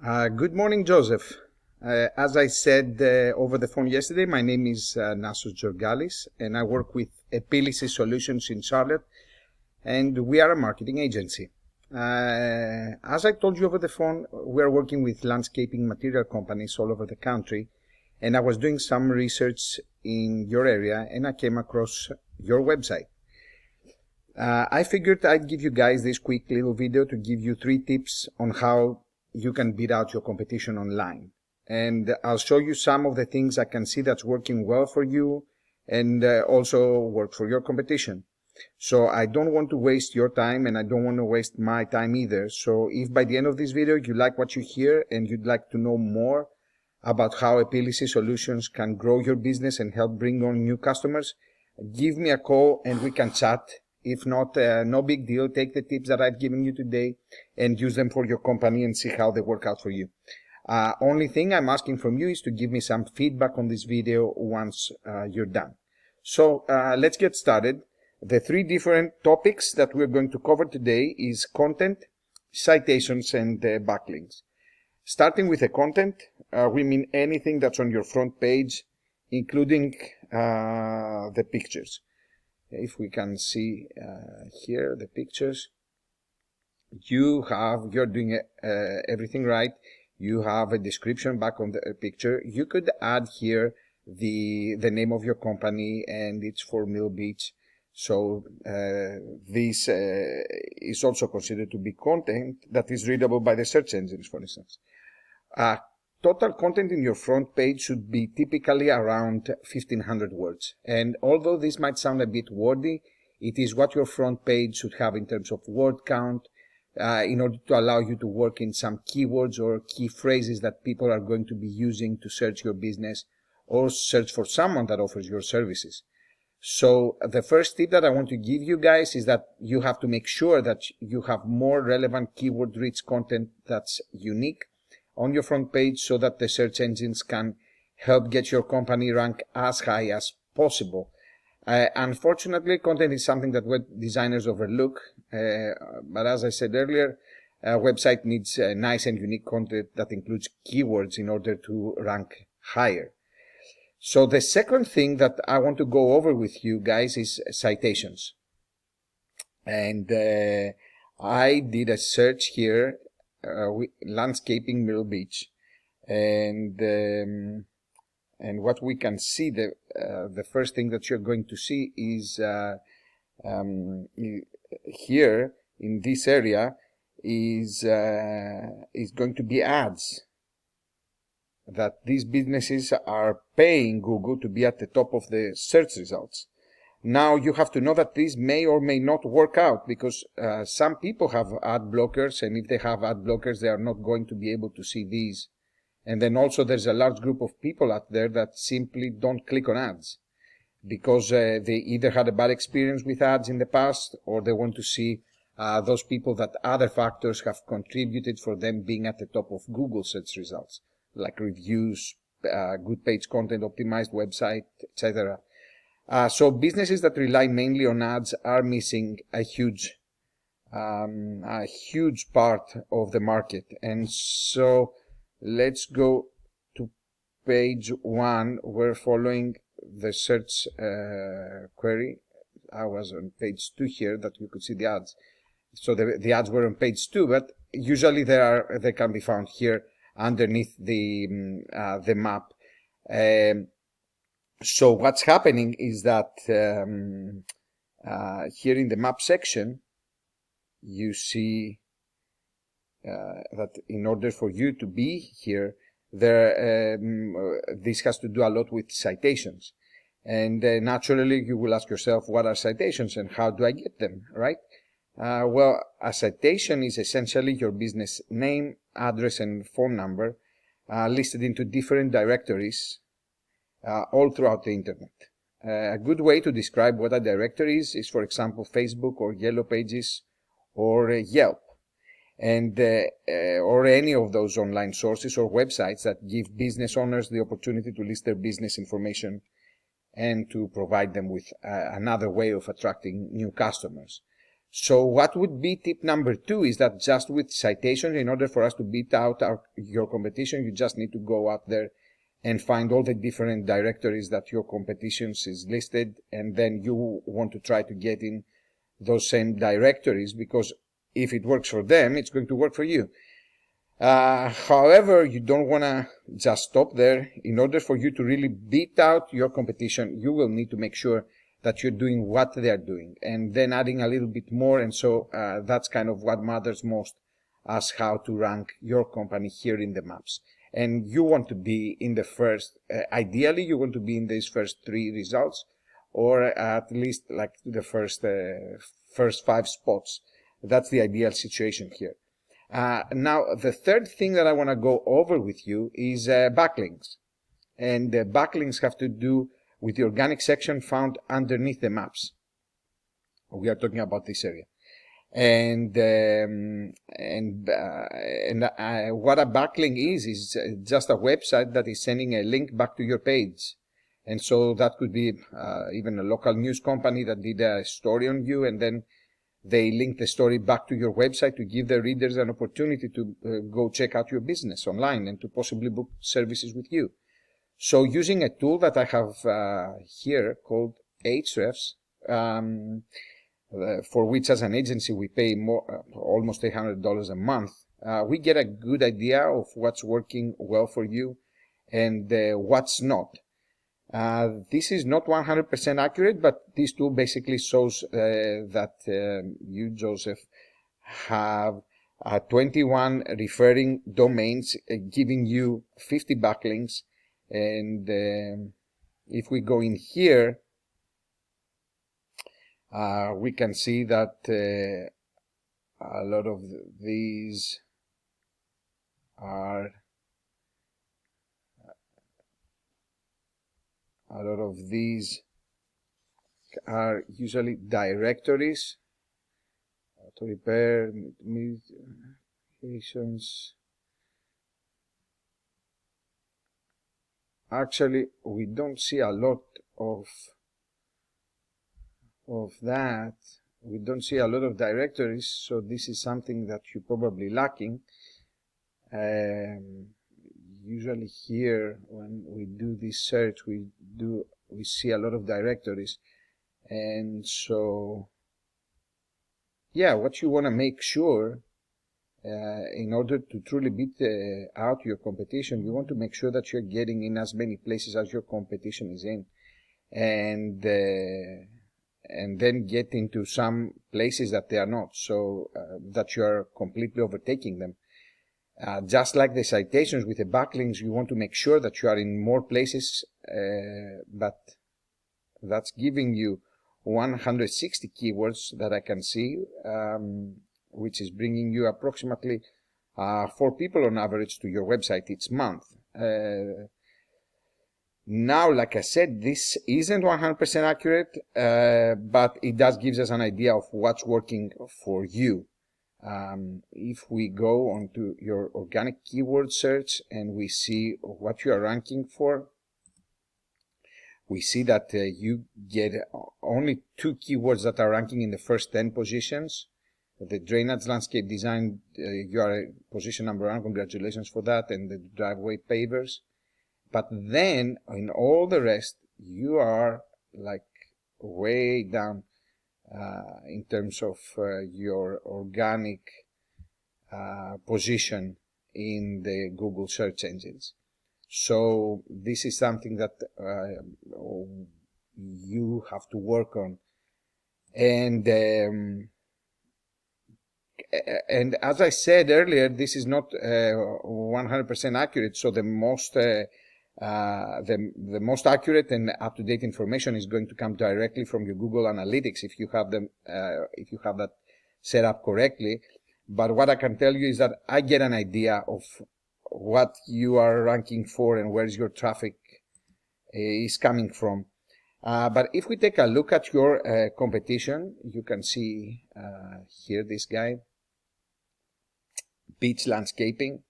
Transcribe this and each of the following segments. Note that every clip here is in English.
Good morning, Joseph. As I said over the phone yesterday, my name is Nasos Georgalis, and I work with Epilysis Solutions in Charlotte, and we are a marketing agency. As I told you over the phone, we are working with landscaping material companies all over the country, and I was doing some research in your area, and I came across your website. I figured I'd give you guys this quick little video to give you 3 tips on how you can beat out your competition online. And I'll show you some of the things I can see that's working well for you and also work for your competition. So I don't want to waste your time, and I don't want to waste my time either. So if by the end of this video you like what you hear and you'd like to know more about how Epilysis Solutions can grow your business and help bring on new customers, give me a call and we can chat. If not, no big deal. Take the tips that I've given you today and use them for your company and see how they work out for you. Only thing I'm asking from you is to give me some feedback on this video once you're done. So let's get started. The 3 different topics that we're going to cover today is content, citations, and backlinks. Starting with the content, we mean anything that's on your front page, including the pictures. If we can see here the pictures, you're doing everything right. You have a description back on the picture. You could add here the name of your company, and it's for Myrtle Beach. So this is also considered to be content that is readable by the search engines, for instance. Total content in your front page should be typically around 1,500 words. And although this might sound a bit wordy, it is what your front page should have in terms of word count in order to allow you to work in some keywords or key phrases that people are going to be using to search your business or search for someone that offers your services. So the first tip that I want to give you guys is that you have to make sure that you have more relevant keyword-rich content that's unique on your front page so that the search engines can help get your company ranked as high as possible. Unfortunately, content is something that web designers overlook, but as I said earlier, a website needs nice and unique content that includes keywords in order to rank higher. So the second thing that I want to go over with you guys is citations. And I did a search here, landscaping Myrtle Beach, and what we can see, the first thing that you're going to see is here in this area is going to be ads that these businesses are paying Google to be at the top of the search results. Now, you have to know that these may or may not work out because some people have ad blockers, and if they have ad blockers, they are not going to be able to see these. And then also there's a large group of people out there that simply don't click on ads because they either had a bad experience with ads in the past, or they want to see those people that other factors have contributed for them being at the top of Google search results, like reviews, good page content, optimized website, etc. So businesses that rely mainly on ads are missing a huge part of the market. And so let's go to page 1. We're following the search query. I was on page 2 here that you could see the ads. So the ads were on page 2, but usually they can be found here underneath the map. So what's happening is that here in the map section, you see that in order for you to be here, this has to do a lot with citations. And naturally, you will ask yourself, what are citations and how do I get them, right? Well, a citation is essentially your business name, address, and phone number listed into different directories all throughout the internet. A good way to describe what a directory is, for example, Facebook or Yellow Pages or Yelp, and or any of those online sources or websites that give business owners the opportunity to list their business information and to provide them with another way of attracting new customers. So what would be tip number 2 is that just with citations, in order for us to beat out your competition, you just need to go out there and find all the different directories that your competitions is listed, and then you want to try to get in those same directories, because if it works for them, it's going to work for you. However, you don't want to just stop there. In order for you to really beat out your competition, you will need to make sure that you're doing what they are doing, and then adding a little bit more. And so that's kind of what matters most as how to rank your company here in the maps. And you want to be in the first, ideally you want to be in these first 3 results, or at least like the first 5 spots. That's the ideal situation here. Now, the third thing that I want to go over with you is backlinks. And backlinks have to do with the organic section found underneath the maps. We are talking about this area. And what a backlink is just a website that is sending a link back to your page. And so that could be even a local news company that did a story on you, and then they link the story back to your website to give the readers an opportunity to go check out your business online and to possibly book services with you. So using a tool that I have here called Ahrefs, for which as an agency we pay almost $800 a month, we get a good idea of what's working well for you and what's not. This is not 100% accurate, but this tool basically shows that you, Joseph, have 21 referring domains giving you 50 backlinks. And if we go in here, we can see that a lot of these are usually directories. Auto repair, medications. Actually, we don't see a lot of that. We don't see a lot of directories, so this is something that you're probably lacking. Usually here, when we do this search, we see a lot of directories. And so, yeah, what you want to make sure, in order to truly beat out your competition, you want to make sure that you're getting in as many places as your competition is in, and then get into some places that they are not, so that you are completely overtaking them. Just like the citations with the backlinks, you want to make sure that you are in more places, but that's giving you 160 keywords that I can see, which is bringing you approximately 4 people on average to your website each month. Now, like I said, this isn't 100% accurate, but it does give us an idea of what's working for you. If we go onto your organic keyword search and we see what you are ranking for, we see that you get only 2 keywords that are ranking in the first 10 positions. The drainage landscape design, you are position number 1, congratulations for that, and the driveway pavers. But then in all the rest, you are like way down in terms of your organic position in the Google search engines. So this is something that you have to work on. And as I said earlier, this is not 100% accurate. So the most accurate and up-to-date information is going to come directly from your Google Analytics if you have them, if you have that set up correctly. But what I can tell you is that I get an idea of what you are ranking for and where's your traffic is coming from. But if we take a look at your competition, you can see here this guy, Beach Landscaping.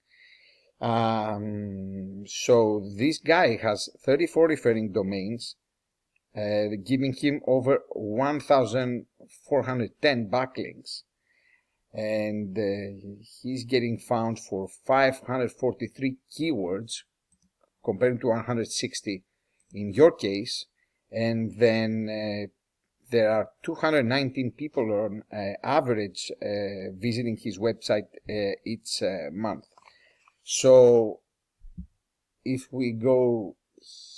So this guy has 34 referring domains, giving him over 1,410 backlinks. And he's getting found for 543 keywords compared to 160 in your case. And then there are 219 people on average visiting his website each month. So if we go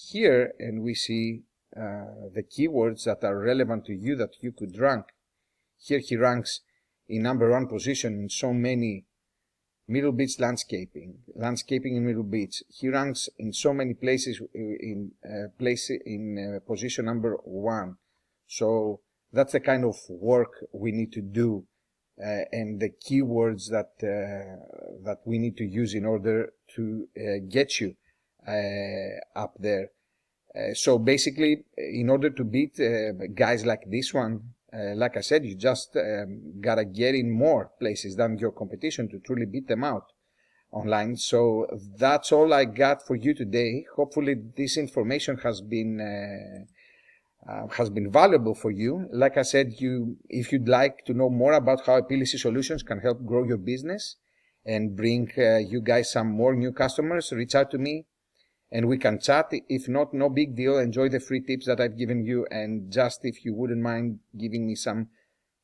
here and we see the keywords that are relevant to you that you could rank, here he ranks in #1 position in so many. Myrtle Beach landscaping in Myrtle Beach. He ranks in so many places in position #1. So that's the kind of work we need to do, and the keywords that we need to use in order to get you up there. So basically, in order to beat guys like this one, like I said, you just gotta get in more places than your competition to truly beat them out online. So that's all I got for you today. Hopefully this information has been valuable for you. Like I said, if you'd like to know more about how Epilysis Solutions can help grow your business and bring you guys some more new customers, reach out to me and we can chat. If not, no big deal. Enjoy the free tips that I've given you, and just if you wouldn't mind giving me some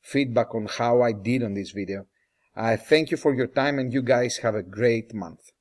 feedback on how I did on this video. I thank you for your time, and you guys have a great month.